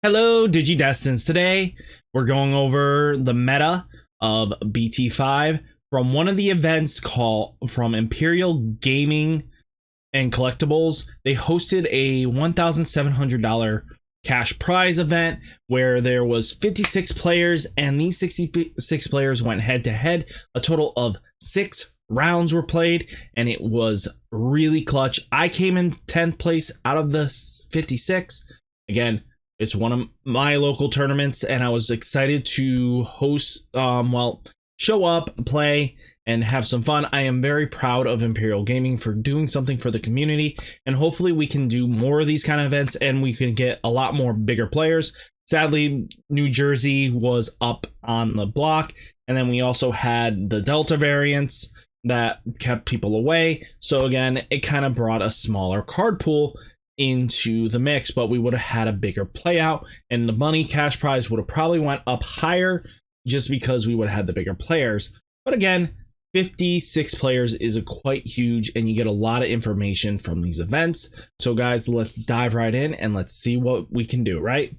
Hello, Digidestins. Today, we're going over the meta of Bt5 from one of the events called from Imperial Gaming and Collectibles. They hosted a $1,700 cash prize event where there was 56 players, and these 66 players went head to head. A total of 6 rounds were played, and it was really clutch. I came in 10th place out of the 56. Again, it's one of my local tournaments, and I was excited to host, show up, play, and have some fun. I am very proud of Imperial Gaming for doing something for the community, and hopefully we can do more of these kind of events, and we can get a lot more bigger players. Sadly, New Jersey was up on the block, and then we also had the Delta variants that kept people away. So again, it kind of brought a smaller card pool into the mix, but we would have had a bigger play out, and the money cash prize would have probably went up higher just because we would have had the bigger players. But again, 56 players is quite huge, and you get a lot of information from these events. So guys, let's dive right in and let's see what we can do, right?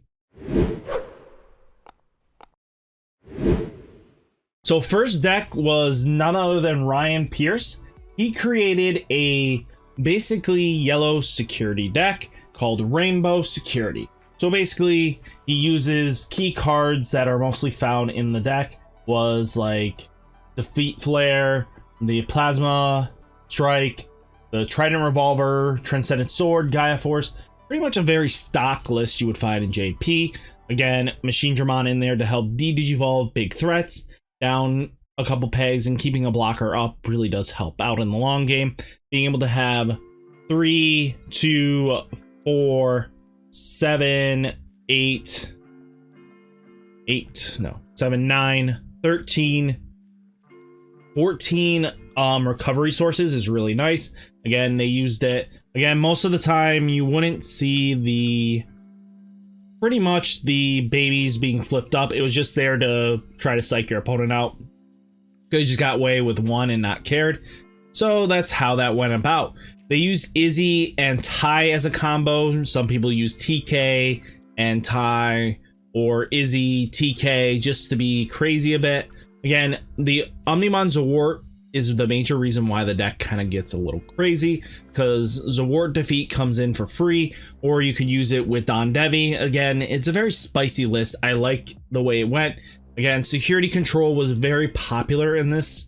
So first deck was none other than Ryan Pierce. He created a basically yellow security deck called Rainbow Security. So basically he uses key cards that are mostly found in the deck, was like Defeat Flare, the Plasma Strike, the Trident Revolver, Transcendent Sword, Gaia Force. Pretty much a very stock list you would find in JP. Again, Machine Digimon in there to help de-digivolve big threats down a couple pegs, and keeping a blocker up really does help out in the long game. Being able to have 3, 2, 4, 7, 8, 7, 9, 13, 14 recovery sources is really nice. Again, they used it. Again, most of the time you wouldn't see pretty much the babies being flipped up. It was just there to try to psych your opponent out. They just got away with one and not cared. So that's how that went about. They used Izzy and Ty as a combo. Some people use TK and Ty, or Izzy, TK, just to be crazy a bit. Again, the Omnimon Zawart is the major reason why the deck kind of gets a little crazy, because Zawart defeat comes in for free, or you could use it with Don Devi. Again, it's a very spicy list. I like the way it went. Again, security control was very popular in this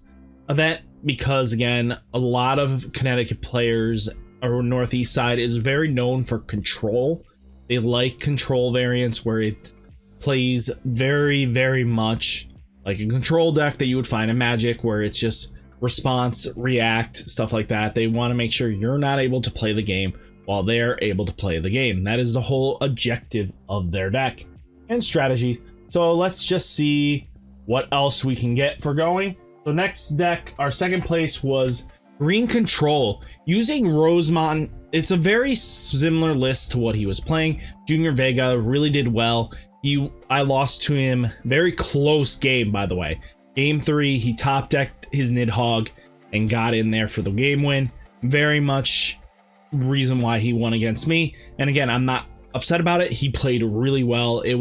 event because, again, a lot of Connecticut players, or Northeast side, is very known for control. They like control variants where it plays very, very much like a control deck that you would find in Magic, where it's just response, react, stuff like that. They want to make sure you're not able to play the game while they're able to play the game. That is the whole objective of their deck and strategy. So let's just see what else we can get for going. So next deck, our second place was Green Control using Rosemon. It's a very similar list to what he was playing. Junior Vega really did well. I lost to him, very close game, by the way. Game 3, he top decked his Nidhogg and got in there for the game win. Very much reason why he won against me. And again, I'm not upset about it. He played really well. It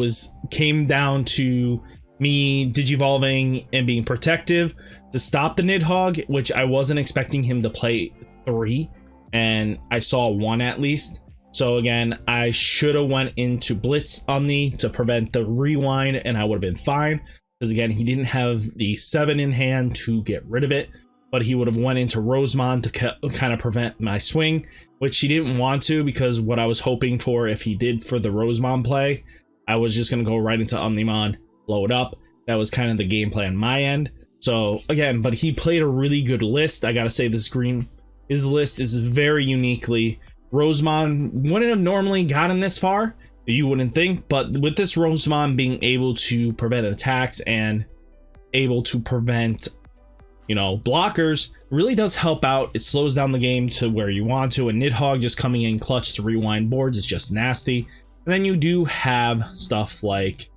came down to me digivolving and being protective to stop the Nidhogg, which I wasn't expecting him to play 3, and I saw 1 at least. So again, I should have went into Blitz Omni to prevent the rewind, and I would have been fine, because again, he didn't have the 7 in hand to get rid of it, but he would have went into Rosemon to kind of prevent my swing, which he didn't want to, because what I was hoping for, if he did for the Rosemon play, I was just going to go right into Omnimon, blow it up. That was kind of the gameplay on my end. So again, but he played a really good list. I gotta say, his list is very uniquely. Rosemon wouldn't have normally gotten this far, you wouldn't think, but with this Rosemon being able to prevent attacks and able to prevent, blockers, really does help out. It slows down the game to where you want to, and Nidhogg just coming in clutch to rewind boards is just nasty. And then you do have stuff like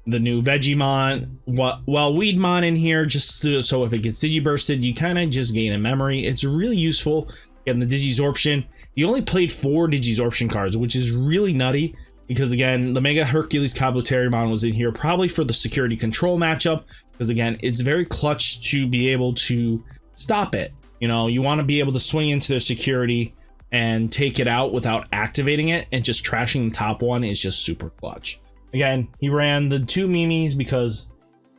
the new Vegemon, Weedmon in here, just so if it gets Digibursted, you kind of just gain a memory. It's really useful. Getting the Digizorption. You only played 4 Digizorption cards, which is really nutty. because again, the Mega Hercules Kabuterimon was in here probably for the security control matchup, because again, it's very clutch to be able to stop it. You know, you want to be able to swing into their security and take it out without activating it, and just trashing the top one is just super clutch. Again, he ran the 2 Mimis because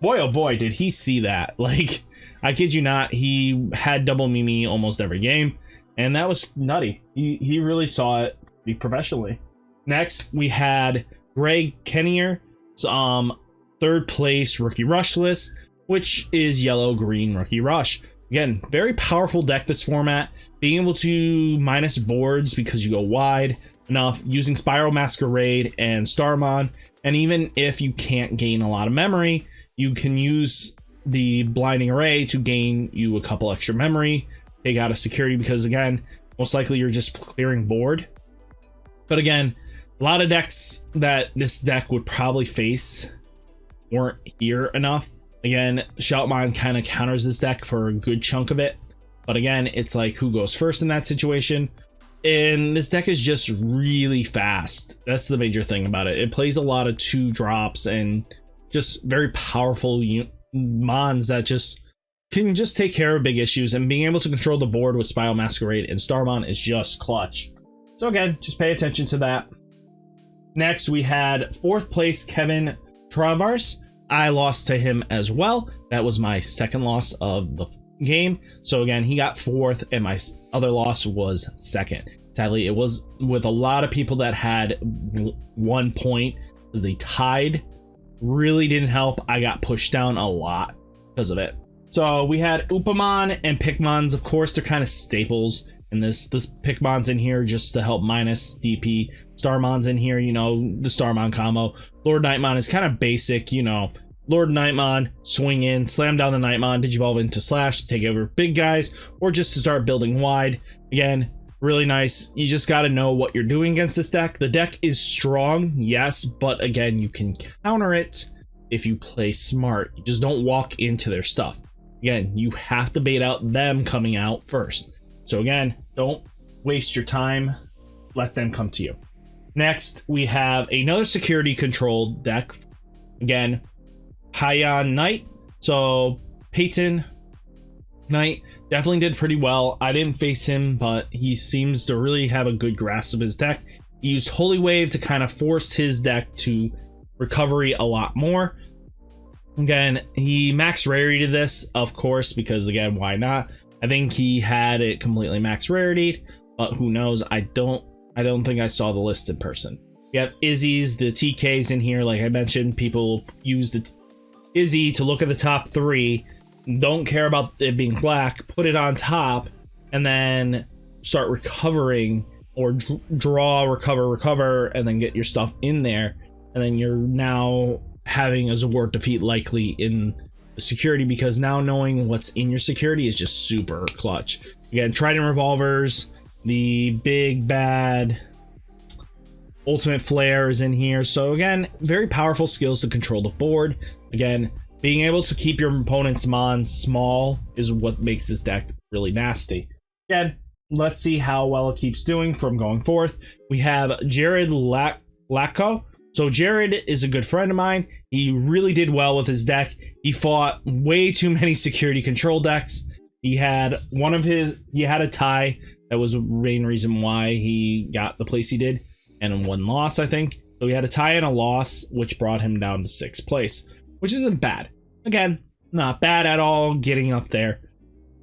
boy oh boy did he see that. Like, I kid you not, he had double Mimi almost every game, and that was nutty. He really saw it professionally. Next, we had Greg Kennier, 3rd place Rookie Rush list, which is yellow-green Rookie Rush. Again, very powerful deck this format, being able to minus boards because you go wide enough, using Spiral Masquerade and Starmon, and even if you can't gain a lot of memory, you can use the Blinding Array to gain you a couple extra memory, take out a security, because again, most likely you're just clearing board. But again, a lot of decks that this deck would probably face weren't here enough. Again, Shoutmon kind of counters this deck for a good chunk of it. But again, it's like who goes first in that situation. And this deck is just really fast. That's the major thing about it. It plays a lot of 2 drops and just very powerful mons that just can just take care of big issues. And being able to control the board with Spiral Masquerade and Starmon is just clutch. So again, just pay attention to that. Next, we had 4th place Kevin Travers. I lost to him as well. That was my 2nd loss of the game. So again, he got 4th and my other loss was 2nd. Sadly, it was with a lot of people that had 1 point because they tied. Really didn't help. I got pushed down a lot because of it. So we had Upamon and Pikmons. Of course, they're kind of staples. And this Pikmon's in here just to help minus DP. Starmon's in here, you know, the Starmon combo. Lord Nightmon is kind of basic, you know. Lord Nightmon, swing in, slam down the Nightmon, Digivolve into Slash to take over big guys, or just to start building wide. Again, really nice. You just got to know what you're doing against this deck. The deck is strong, yes, but again, you can counter it if you play smart. You just don't walk into their stuff. Again, you have to bait out them coming out first. So again, don't waste your time. Let them come to you. Next, we have another security controlled deck. Again, Hyan Knight. So Peyton Knight definitely did pretty well. I didn't face him, but he seems to really have a good grasp of his deck. He used Holy Wave to kind of force his deck to recovery a lot more. Again, he max rarity this, of course, because again, why not? I think he had it completely max rarity, but who knows? I don't think I saw the list in person. We have Izzy's, the TKs in here. Like I mentioned, people use the Izzy to look at the top 3, don't care about it being black, put it on top, and then start recovering, or draw, recover, and then get your stuff in there. And then you're now having a Zord defeat likely in the security, because now knowing what's in your security is just super clutch. Again, Trident Revolvers, the big bad Ultimate Flare is in here. So again, very powerful skills to control the board. Again, being able to keep your opponent's mons small is what makes this deck really nasty. Again, let's see how well it keeps doing from going forth. We have Jared Lacko. So Jared is a good friend of mine. He really did well with his deck. He fought way too many security control decks. He had a tie. That was the main reason why he got the place he did, and 1 loss, I think. So he had a tie and a loss, which brought him down to 6th place, which isn't bad. Again, not bad at all, getting up there.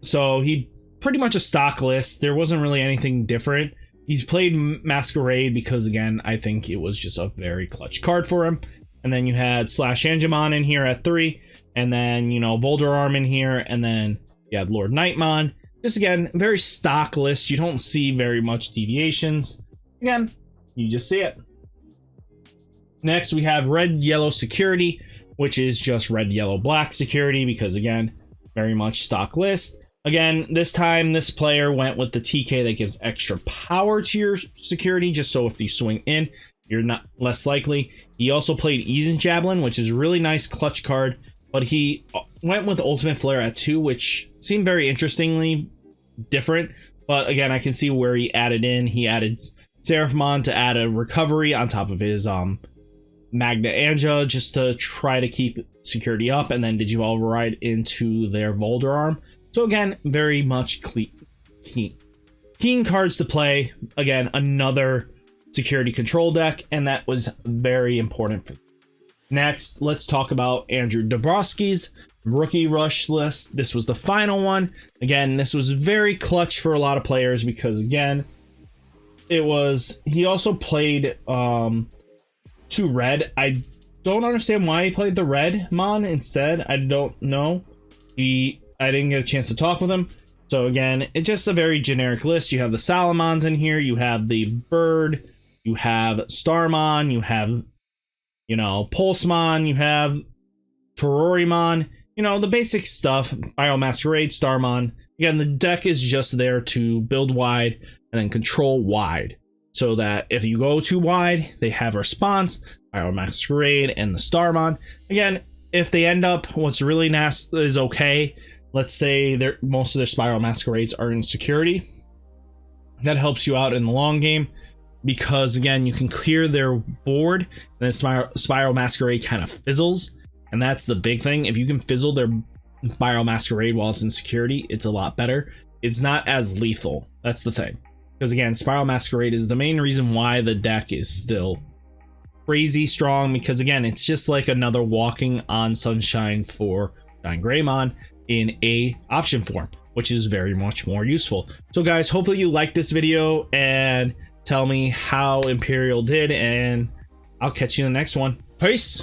So he pretty much a stock list. There wasn't really anything different. He's played Masquerade because, again, I think it was just a very clutch card for him. And then you had Slash Angemon in here at 3, and then, you know, Volderarm in here, and then you had Lord Nightmon. Just, again, very stock list. You don't see very much deviations. Again, you just see it. Next, we have Red Yellow Security, which is just Red Yellow Black Security because, again, very much stock list. Again, this time, this player went with the TK that gives extra power to your security, just so if you swing in, you're not less likely. He also played Eason Javelin, which is a really nice clutch card, but he went with Ultimate Flare at 2, which seemed very interestingly different. But again, I can see where he added Seraphimon to add a recovery on top of his Magna Anja just to try to keep security up, and then Digivolveride into their Boulder Arm. So again, very much keen cards to play. Again, another security control deck, and that was very important for. Next, let's talk about Andrew Dabrowski's rookie rush list. This was the final one. Again, this was very clutch for a lot of players because again, he also played 2 red. I don't understand why he played the red mon instead. I don't know. I didn't get a chance to talk with him. So again, it's just a very generic list. You have the Salamons in here, you have the bird, you have Starmon, you have, you know, Pulsemon, you have Tororimon, you know, the basic stuff. Biomasquerade, Starmon. Again, the deck is just there to build wide and then control wide. So that if you go too wide, they have response, Biomasquerade and the Starmon. Again, if they end up, what's really nasty is okay. Let's say most of their Spiral Masquerades are in security. That helps you out in the long game because again, you can clear their board and then Spiral Masquerade kind of fizzles. And that's the big thing. If you can fizzle their Spiral Masquerade while it's in security, it's a lot better. It's not as lethal. That's the thing. Because again, Spiral Masquerade is the main reason why the deck is still crazy strong, because again, it's just like another Walking on Sunshine for Shine Greymon in a option form, which is very much more useful. So guys, hopefully you liked this video and tell me how Imperial did, and I'll catch you in the next one. Peace!